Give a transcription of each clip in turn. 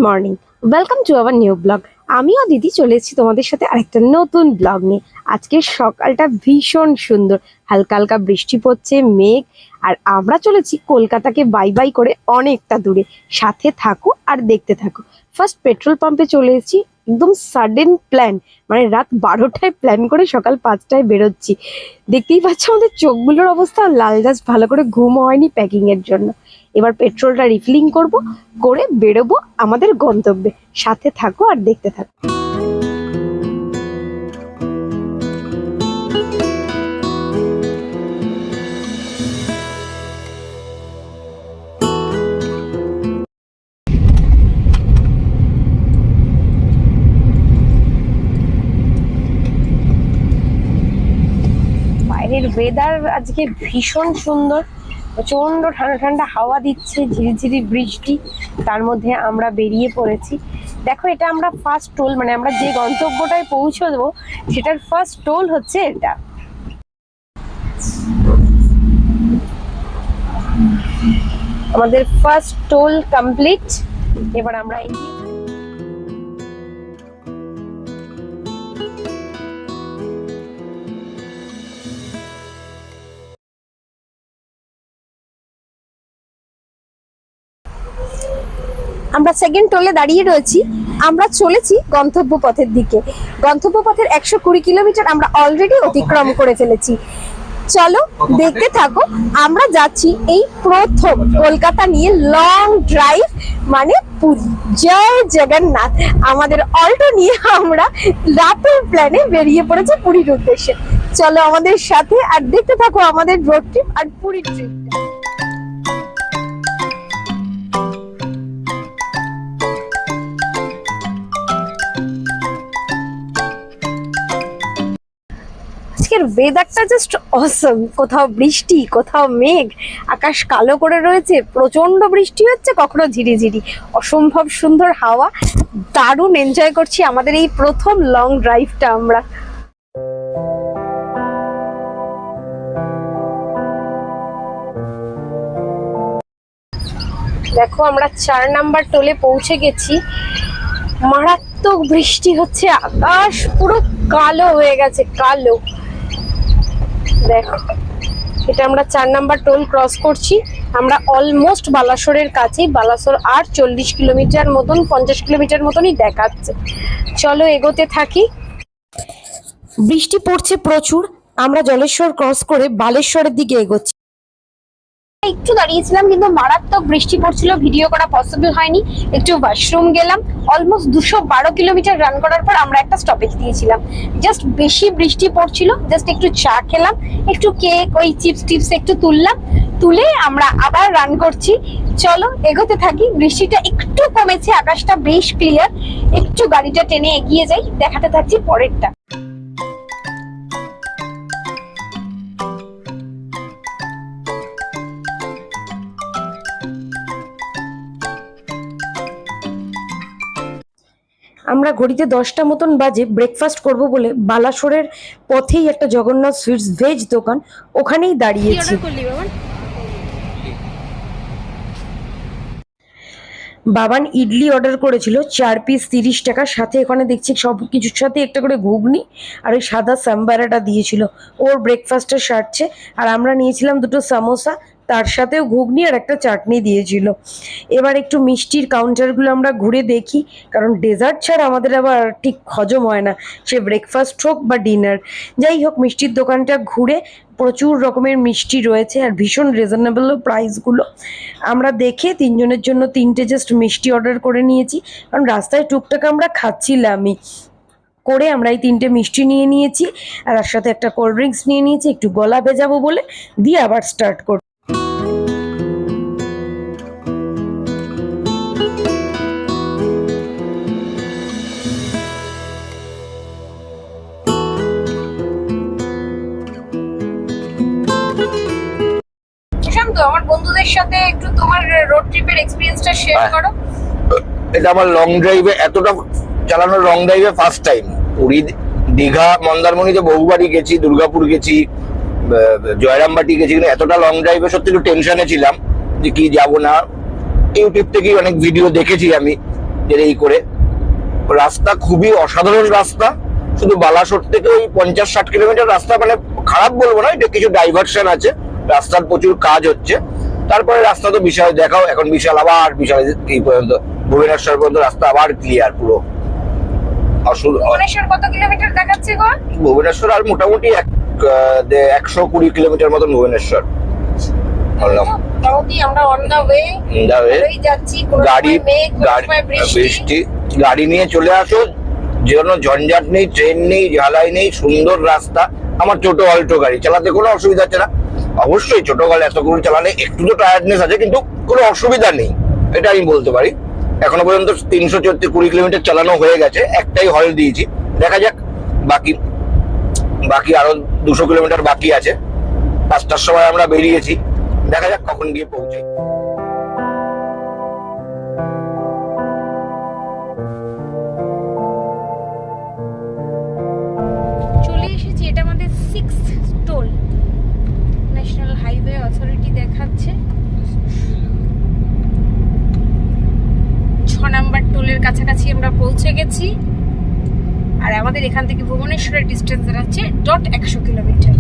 Morning, welcome to our new blog. আমিও দিদি চলে এসেছি তোমাদের সাথে আরেকটা নতুন ব্লগ নিয়ে। আজকের সকালটা ভীষণ সুন্দর, হালকা হালকা বৃষ্টি পড়ছে, মেঘ, আর আমরা চলেছি কলকাতাকে বাই বাই করে অনেকটা দূরে। সাথে থাকো আর দেখতে থাকো। ফার্স্ট পেট্রোল পাম্পে চলে এসেছি, একদম সাডেন প্ল্যান, মানে রাত 12টায় প্ল্যান করে সকাল 5টায় বেরোচ্ছি। দেখতেই পাচ্ছ আমাদের চোখগুলোর অবস্থা লাল, জাস্ট ভালো করে ঘুম হয়নি প্যাকিংয়ের জন্য। এবার পেট্রোলটা রিফিলিং করব, করে বেরোবো আমাদের গন্তব্যে। সাথে থাকো আর দেখতে থাকো। বাইরের ওয়েদার আজকে ভীষণ সুন্দর, প্রচন্ড ঠান্ডা ঠান্ডা হাওয়া দিচ্ছে, ঝিরিঝিরি বৃষ্টি, তার মধ্যে আমরা বেরিয়ে পড়েছি। দেখো, এটা আমরা ফার্স্ট টোল, মানে আমরা যে গন্তব্যটায় পৌঁছে দেবো সেটার ফার্স্ট টোল হচ্ছে এটা। আমাদের ফার্স্ট টোল কমপ্লিট। এবার আমরা সেকেন্ড টোলে দাঁড়িয়ে রয়েছি। আমরা চলেছি গন্তব্য পথের দিকে। গন্তব্য পথের 120 কিলোমিটার আমরা অলরেডি অতিক্রম করে ফেলেছি। চলো দেখতে থাকো। আমরা যাচ্ছি এই প্রথম কলকাতা নিয়ে লং ড্রাইভ, মানে পুরী। জয় জগন্নাথ। আমাদের অল্টো নিয়ে আমরা রাতের প্ল্যানে বেরিয়ে পড়েছি পুরীর উদ্দেশ্যে। চলো আমাদের সাথে আর দেখতে থাকো আমাদের রোড ট্রিপ আর পুরীর ট্রিপটা। ওয়েদারটা জাস্ট অসম। কোথাও বৃষ্টি, কোথাও মেঘ, আকাশ কালো করে রয়েছে, প্রচন্ড বৃষ্টি হচ্ছে, কখনো ঝিরিঝিরি, অসম্ভব সুন্দর হাওয়া। দারুণ এনজয় করছি আমাদের এই প্রথম লং ড্রাইভটা আমরা। দেখো, আমরা 4 নাম্বার টোলে পৌঁছে গেছি। মারাত্মক বৃষ্টি হচ্ছে, আকাশ পুরো কালো হয়ে গেছে, কালো। দেখো, এটা আমরা 4 নাম্বার টোল ক্রস করছি। আমরা অলমোস্ট বালাসোরের কাছেই। বালাসোর আর 40 কিলোমিটার মতন, 50 কিলোমিটার মতনই দেখাচ্ছে। চলো এগোতে থাকি। বৃষ্টি পড়ছে প্রচুর। আমরা জলেশ্বর ক্রস করে বালেশ্বরের দিকে এগোচ্ছি। একটু দাঁড়িয়েছিলাম, কিন্তু মারাত্মক বৃষ্টি পড়ছিল, ভিডিও করা পসিবল হয়নি। একটু ওয়াশরুম গেলাম। অলমোস্ট 212 কিলোমিটার রান করার পর আমরা একটা স্টপেজ দিয়েছিলাম। জাস্ট বেশি বৃষ্টি পড়ছিল, জাস্ট একটু চা খেলাম, একটু কেক, ওই চিপস টিপস একটু তুললাম, তুলে আমরা আবার রান করছি। চলো এগোতে থাকি। বৃষ্টিটা একটু কমেছে, আকাশটা বেশ ক্লিয়ার। একটু গাড়িটা টেনে এগিয়ে যাই, দেখাতে থাকছি পরেরটা। আমরা ঘড়িতে 10টা মতন বাজে ব্রেকফাস্ট করব বলে বালাসোরের পথেই একটা জগন্নাথ সুইটস ভেজ দোকান, ওখানেই দাঁড়িয়েছি। বাবান ইডলি অর্ডার করেছিল, 4 পিস 30 টাকা। সাথে এখানে দেখছি সব কিছুর সাথে একটা করে ঘুগনি আর ওই সাদা সাম্বারাটা দিয়েছিল। ওর ব্রেকফাস্টে সারছে। আর আমরা নিয়েছিলাম 2টো সামোসা, তার সাথেও ঘুগনি আর একটা চাটনি দিয়েছিল। এবার একটু মিষ্টির কাউন্টারগুলো আমরা ঘুরে দেখি, কারণ ডেজার্ট ছাড়া আমাদের আবার ঠিক হজম হয় না, সে ব্রেকফাস্ট হোক বা ডিনার। যাই হোক, মিষ্টির দোকানটা ঘুরে প্রচুর রকমের মিষ্টি রয়েছে আর ভীষণ রিজনেবল প্রাইসগুলো। আমরা দেখে 3 জনের জন্য 3টে জাস্ট মিষ্টি অর্ডার করে নিয়েছি, কারণ রাস্তায় টুকটাক আমরা খাচ্ছিলামই। করে আমরা এই 3টে মিষ্টি নিয়ে নিয়েছি, আর তার সাথে একটা কোল্ড ড্রিঙ্কস নিয়ে নিয়েছি, একটু গলা ভেজাবো বলে, দিয়ে আবার স্টার্ট করব। আমার বন্ধুদের সাথে একটু তোমার রোড ট্রিপের এক্সপেরিয়েন্সটা শেয়ার করো। এটা আমার লং ড্রাইভে, এতটা চালানোর লং ড্রাইভে ফার্স্ট টাইম। পুরী, দীঘা, মন্দারমণিতে বহুবারই গেছি, দুর্গাপুর গেছি, জয়রামবাটি গেছি, কিন্তু এতটা লং ড্রাইভে সত্যি একটু টেনশনে ছিলাম যে কি যাবো না। ইউটিউব থেকেই অনেক ভিডিও দেখেছি আমি, যে এই করে। রাস্তা খুবই অসাধারণ রাস্তা, শুধু বালাসোর থেকে ওই 50-60 কিলোমিটার রাস্তা, মানে খারাপ বলবো না, এটা কিছু ডাইভারশন আছে, রাস্তার প্রচুর কাজ হচ্ছে। তারপরে রাস্তা তো বিশাল দেখাও, এখন বিশাল আবার বিশাল এই পর্যন্ত ভুবনেশ্বর পর্যন্ত রাস্তা আবার ক্লিয়ার পুরো। ভুবনেশ্বর কত কিলোমিটার দেখাচ্ছে গো? ভুবনেশ্বর আর মোটামুটি 120 কিলোমিটার মতন ভুবনেশ্বর। আমরা অন দা ওয়ে যাচ্ছি, বৃষ্টি, গাড়ি নিয়ে চলে আসো, যেন ঝঞ্ঝাট নেই, ট্রেন নেই, ঝালাই নেই, সুন্দর রাস্তা। আমার ছোট অল্টো গাড়ি চালাতে কোনো অসুবিধা হচ্ছে না। অবশ্যই ছোট গাড়ি এত করে চালালে একটু তো টায়ার্ডনেস আছে, কিন্তু কোনো অসুবিধা নেই, এটা আমি বলতে পারি। এখনো পর্যন্ত 320 কিলোমিটার চালানো হয়ে গেছে, একটাই হল দিয়েছি, দেখা যাক বাকি আরো 200 কিলোমিটার বাকি আছে। 5টার সময় আমরা বেরিয়েছি, দেখা যাক কখন গিয়ে পৌঁছাই। চলে এসেছি, এটা আমাদের 6th toll, national highway authority দেখাচ্ছে। 6 নাম্বার টোলের কাছাকাছি আমরা পৌঁছে গেছি। আর আমাদের এখান থেকে ভুবনেশ্বরের ডিস্টেন্স দাঁড়াচ্ছে 100 কিলোমিটার।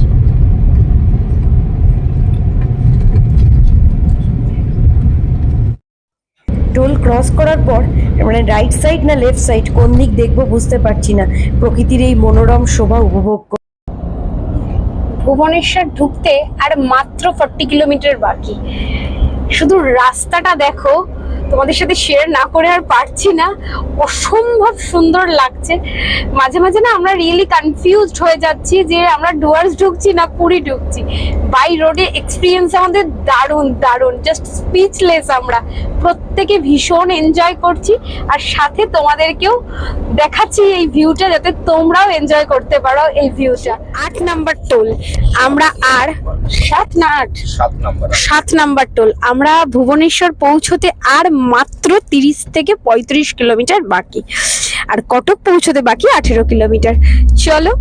টোল ক্রস করার পর মানে রাইট সাইড না লেফট সাইড কোন দিক দেখবো বুঝতে পারছি না, প্রকৃতির এই মনোরম শোভা উপভোগ ভুবনেশ্বর ঢুকতে আর মাত্র 40 কিলোমিটার বাকি। শুধু রাস্তাটা দেখো, তোমাদের সাথে শেয়ার না করে আর পারছি না, অসম্ভব সুন্দর লাগছে। মাঝে মাঝে না আমরা রিয়েলি কনফিউজড হয়ে যাচ্ছি যে আমরা ডুয়ার্স ঢুকছি না পুরী ঢুকছি। বাই রোডে এক্সপিরিয়েন্স আমাদের দারুণ দারুণ, জাস্ট স্পিচলেস। আমরা প্রত্যেকে ভীষণ এনজয় করছি, আর সাথে তোমাদেরকেও দেখাচ্ছি এই ভিউটা, যাতে তোমরাও এনজয় করতে পারো এই ভিউটা। 8 নাম্বার টোল আমরা, আর 7 নাম্বার টোল আমরা। ভুবনেশ্বর পৌঁছতে আর মাত্র 30 থেকে 35 কিলোমিটার বাকি, আর কটক পৌঁছতে বাকি 18 কিলোমিটার। চলো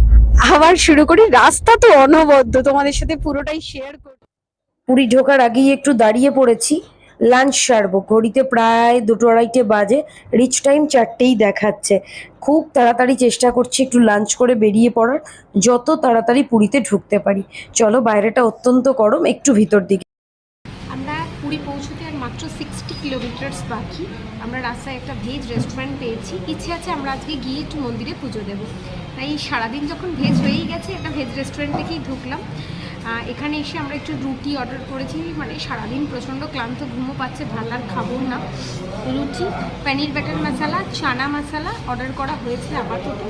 আবার শুরু করি। রাস্তা তো অনবদ্য, তোমাদের সাথে পুরোটাই শেয়ার করি। পুরী ঢোকার আগেই একটু দাঁড়িয়ে পড়েছি, লাঞ্চ সারবো। ঘড়িতে প্রায় 2-2:30 বাজে, রিচ টাইম 4টেই দেখাচ্ছে। খুব তাড়াতাড়ি চেষ্টা করছি একটু লাঞ্চ করে বেরিয়ে পড়ার, যত তাড়াতাড়ি পুরীতে ঢুকতে পারি। চলো, বাইরেটা অত্যন্ত গরম, একটু ভিতর দিকে। আমরা পুরী পৌঁছতে আর মাত্র 60 কিলোমিটার বাকি। আমরা রাস্তায় একটা ভেজ রেস্টুরেন্ট পেয়েছি, ইচ্ছে আছে আমরা আজকে গিয়ে একটু মন্দিরে পুজো দেবো। তাই সারাদিন যখন ভেজ হয়েই গেছে, একটা ভেজ রেস্টুরেন্ট থেকেই ঢুকলাম। এখানে এসে আমরা একটু রুটি অর্ডার করেছি, মানে সারাদিন প্রচণ্ড ক্লান্ত, ঘুমো পাচ্ছে, ভালো আর খাবো না। রুটি, পনির বাটার মশলা, চানা মশলা অর্ডার করা হয়েছে আপাতত,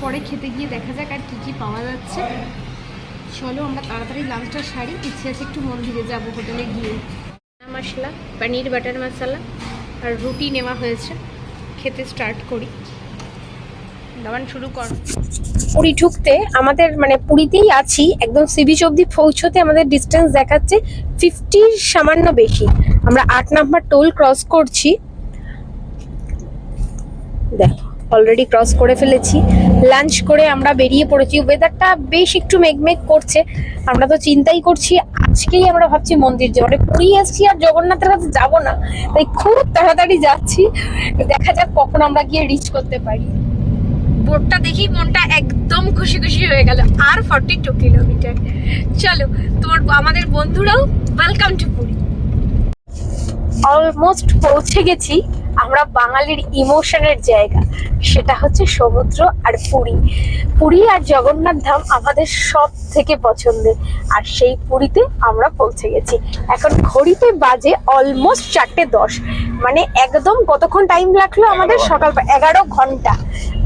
পরে খেতে গিয়ে দেখা যাক আর কী কী পাওয়া যাচ্ছে। চলো আমরা তাড়াতাড়ি লাঞ্চটা সারি, ইচ্ছে আছে একটু মন্দিরে যাবো হোটেলে গিয়ে। মশলা, পনির বাটার মশলা আর রুটি নেওয়া হয়েছে, খেতে স্টার্ট করি। দাবান শুরু কর। পুরী ঢুকতে আমাদের, মানে পুরীতেই আছি, একদম সি বিচ অবধি পৌঁছতে আমাদের ডিস্টেন্স দেখাচ্ছে 50 সামান্য বেশি। আমরা 8 নাম্বার টোল ক্রস করছি, দেখো অলরেডি ক্রস করে ফেলেছি। লাঞ্চ করে আমরা বেরিয়ে পড়েছি। ওয়েদারটা বেশ একটু মেঘমেঘ করছে, আমরা তো চিন্তাই করছি আজকেই আমরা ভাবছি মন্দির যাবো, মানে পুরী এসছি আর জগন্নাথের কাছে যাবো না, তাই খুব তাড়াতাড়ি যাচ্ছি। দেখা যাক কখন আমরা গিয়ে রিচ করতে পারি। বোর্ডটা দেখি মনটা একদম খুশি খুশি হয়ে গেল। আর 42 কিলোমিটার। চলো, আমাদের বন্ধুরাও ওয়েলকাম টু পুরী। অলমোস্ট পৌঁছে গেছি আমরা বাঙালির ইমোশনের জায়গা, সেটা হচ্ছে সমুদ্র আর পুরী। পুরী আর জগন্নাথ ধাম আমাদের সব থেকে পছন্দের, আর সেই পুরীতে আমরা পৌঁছে গেছি। এখন ঘড়িতে বাজে অলমোস্ট 4:10, মানে একদম কতক্ষণ টাইম লাগলো আমাদের? সকাল 11 ঘন্টা।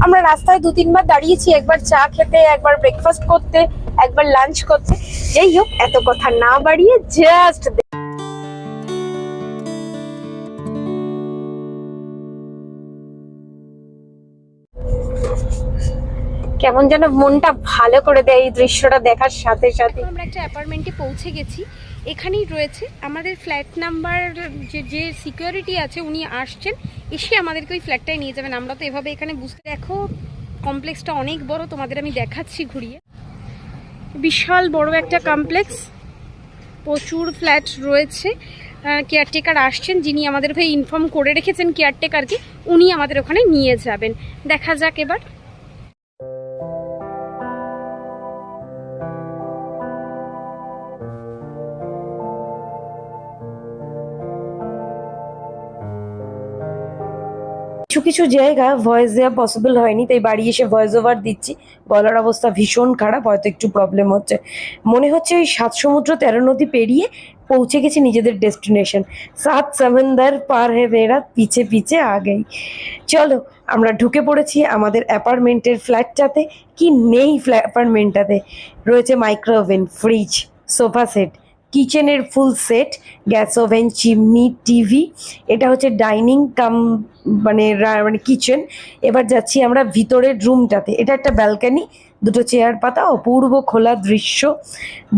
আমরা রাস্তায় 2-3 বার দাঁড়িয়েছি, একবার চা খেতে, একবার ব্রেকফাস্ট করতে, একবার লাঞ্চ করতে। যাই হোক, এত কথা না বাড়িয়ে জাস্ট কেমন যেন মনটা ভালো করে দেয় এই দৃশ্যটা দেখার সাথে সাথে। আমরা একটা অ্যাপার্টমেন্টে পৌঁছে গেছি, এখানেই রয়েছে আমাদের ফ্ল্যাট নাম্বার। যে সিকিউরিটি আছে উনি আসছেন, এসে আমাদেরকে ওই ফ্ল্যাটটায় নিয়ে যাবেন। আমরা তো এভাবে এখানে বুঝতে, দেখো কমপ্লেক্সটা অনেক বড়, তোমাদের আমি দেখাচ্ছি ঘুরিয়ে। বিশাল বড় একটা কমপ্লেক্স, প্রচুর ফ্ল্যাট রয়েছে। কেয়ারটেকার আসছেন, যিনি আমাদের ভাই ইনফর্ম করে রেখেছেন কেয়ারটেকারকে, উনি আমাদের ওখানে নিয়ে যাবেন। দেখা যাক এবার। কিছু কিছু জায়গা ভয়েস দেওয়া পসিবল হয়নি, তাই বাড়ি এসে ভয়েস ওভার দিচ্ছি। গলার অবস্থা ভীষণ খারাপ, হয়তো একটু প্রবলেম হচ্ছে। মনে হচ্ছে ওই 7 সমুদ্র 13 নদী পেরিয়ে পৌঁছে গেছি নিজেদের ডেস্টিনেশন। 7 समंदर পার হে মেরা পিছে পিছে আ গই। চলো, আমরা ঢুকে পড়েছি আমাদের অ্যাপার্টমেন্টের ফ্ল্যাটটাতে। কি নেই অ্যাপার্টমেন্টটাতে? রয়েছে মাইক্রোওভেন, ফ্রিজ, সোফা সেট, কিচেনের full set, gas oven, chimney, TV. এটা হচ্ছে ডাইনিং কাম মানে কিচেন। এবার যাচ্ছি আমরা ভিতরের রুমটাতে। এটা একটা ব্যালকানি, দুটো চেয়ার পাতা, অপূর্ব খোলা দৃশ্য।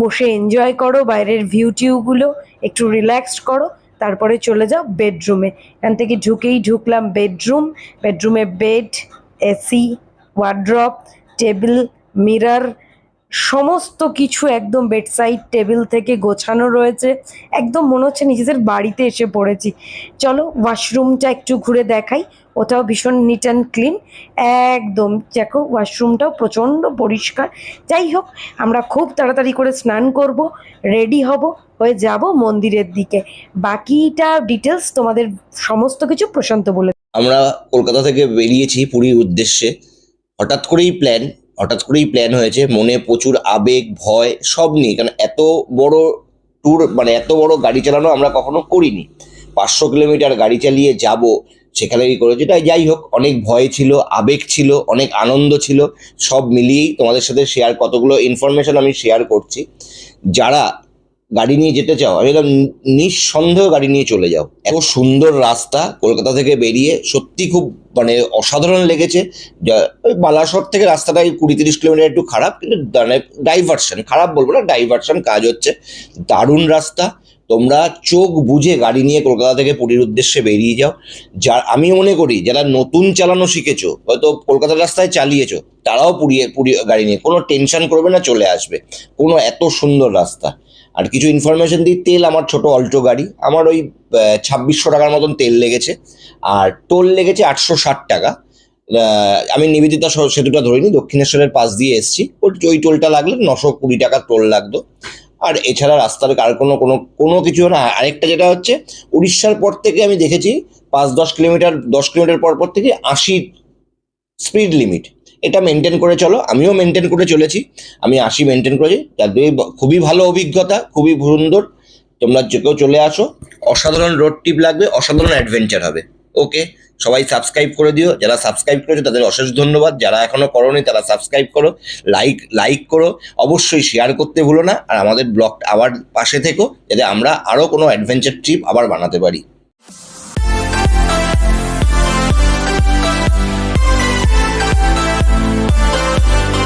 বসে এনজয় করো বাইরের ভিউ টিউগুলো, একটু রিল্যাক্সড করো, তারপরে চলে যাও বেডরুমে। এখান থেকে ঢুকলাম বেডরুমে bed, AC, wardrobe, table, mirror, সমস্ত কিছু একদম বেডসাইড টেবিল থেকে গোছানো রয়েছে। একদম মনে হচ্ছে নিজেদের বাড়িতে এসে পড়েছি। চলো ওয়াশরুমটা একটু ঘুরে দেখাই, ওটাও ভীষণ নিট অ্যান্ড ক্লিন। একদম দেখো, ওয়াশরুমটাও প্রচণ্ড পরিষ্কার। যাই হোক, আমরা খুব তাড়াতাড়ি করে স্নান করব, রেডি হব, হয়ে যাব মন্দিরের দিকে। বাকিটা ডিটেলস তোমাদের সমস্ত কিছু প্রশান্ত বলে। আমরা কলকাতা থেকে বেরিয়েছি পুরীর উদ্দেশ্যে। হঠাৎ করেই প্ল্যান হয়েছে, মনে প্রচুর আবেগ, ভয় সব নিয়ে। কারণ এত বড় ট্যুর, মানে এত বড় গাড়ি চালানো আমরা কখনো করিনি। 500 কিলোমিটার গাড়ি চালিয়ে যাব, সেখানে কি করেছি। তাই যাই হোক, অনেক ভয় ছিল, আবেগ ছিল, অনেক আনন্দ ছিল, সব মিলিয়েই তোমাদের সাথে কতগুলো ইনফরমেশন আমি শেয়ার করছি। যারা গাড়ি নিয়ে যেতে চাও, আমি বললাম নিঃসন্দেহ গাড়ি নিয়ে চলে যাও। এত সুন্দর রাস্তা কলকাতা থেকে বেরিয়ে, সত্যি খুব মানে অসাধারণ লেগেছে। ওই বালাসর থেকে রাস্তাটা 20-30 কিলোমিটার একটু খারাপ, কিন্তু ডাইভারশন, খারাপ বলবো না, ডাইভারশন কাজ হচ্ছে। দারুণ রাস্তা। তোমরা চোখ বুঝে গাড়ি নিয়ে কলকাতা থেকে পুরীর উদ্দেশ্যে বেরিয়ে যাও। আমি মনে করি যারা নতুন চালানো শিখেছো, হয়তো কলকাতার রাস্তায় চালিয়েছো, তারাও পুরী গাড়ি নিয়ে কোনো টেনশন করবে না, চলে আসবে। এত সুন্দর রাস্তা। আর কিছু ইনফরমেশন দিই, তেল আমার ছোট অল্টো গাড়ি, আমার ওই 2600 টাকার মতন তেল লেগেছে, আর টোল লেগেছে 860 টাকা। আমি নিবেদিতা সেতুটা ধরিনি, দক্ষিণেশ্বরের পাশ দিয়ে এসেছি, ওই টোলটা লাগলে 920 টাকা টোল লাগতো। আর এছাড়া রাস্তার আর কোনো কিছু না। আরেকটা যেটা হচ্ছে, উড়িষ্যার পর থেকে আমি দেখেছি 5-10 কিলোমিটার 10 কিলোমিটার পর থেকে 80 স্পিড লিমিট। এটা মেনটেন করে চলো, আমিও মেনটেন করে চলেছি। আমি 80 মেনটেন করেছি, খুবই ভালো অভিজ্ঞতা, খুবই সুন্দর। তোমরা যে কেউ চলে আসো, অসাধারণ রোড ট্রিপ লাগবে, অসাধারণ অ্যাডভেঞ্চার হবে। ওকে, সবাই সাবস্ক্রাইব করে দিও। যারা সাবস্ক্রাইব করেছো তাদের অশেষ ধন্যবাদ। যারা এখনো করোনি তারা সাবস্ক্রাইব করো, লাইক করো, অবশ্যই শেয়ার করতে ভুলো না। আর আমাদের ব্লগটা আবার পাশে থেকো, যাতে আমরা আরও কোনো অ্যাডভেঞ্চার ট্রিপ আবার বানাতে পারি।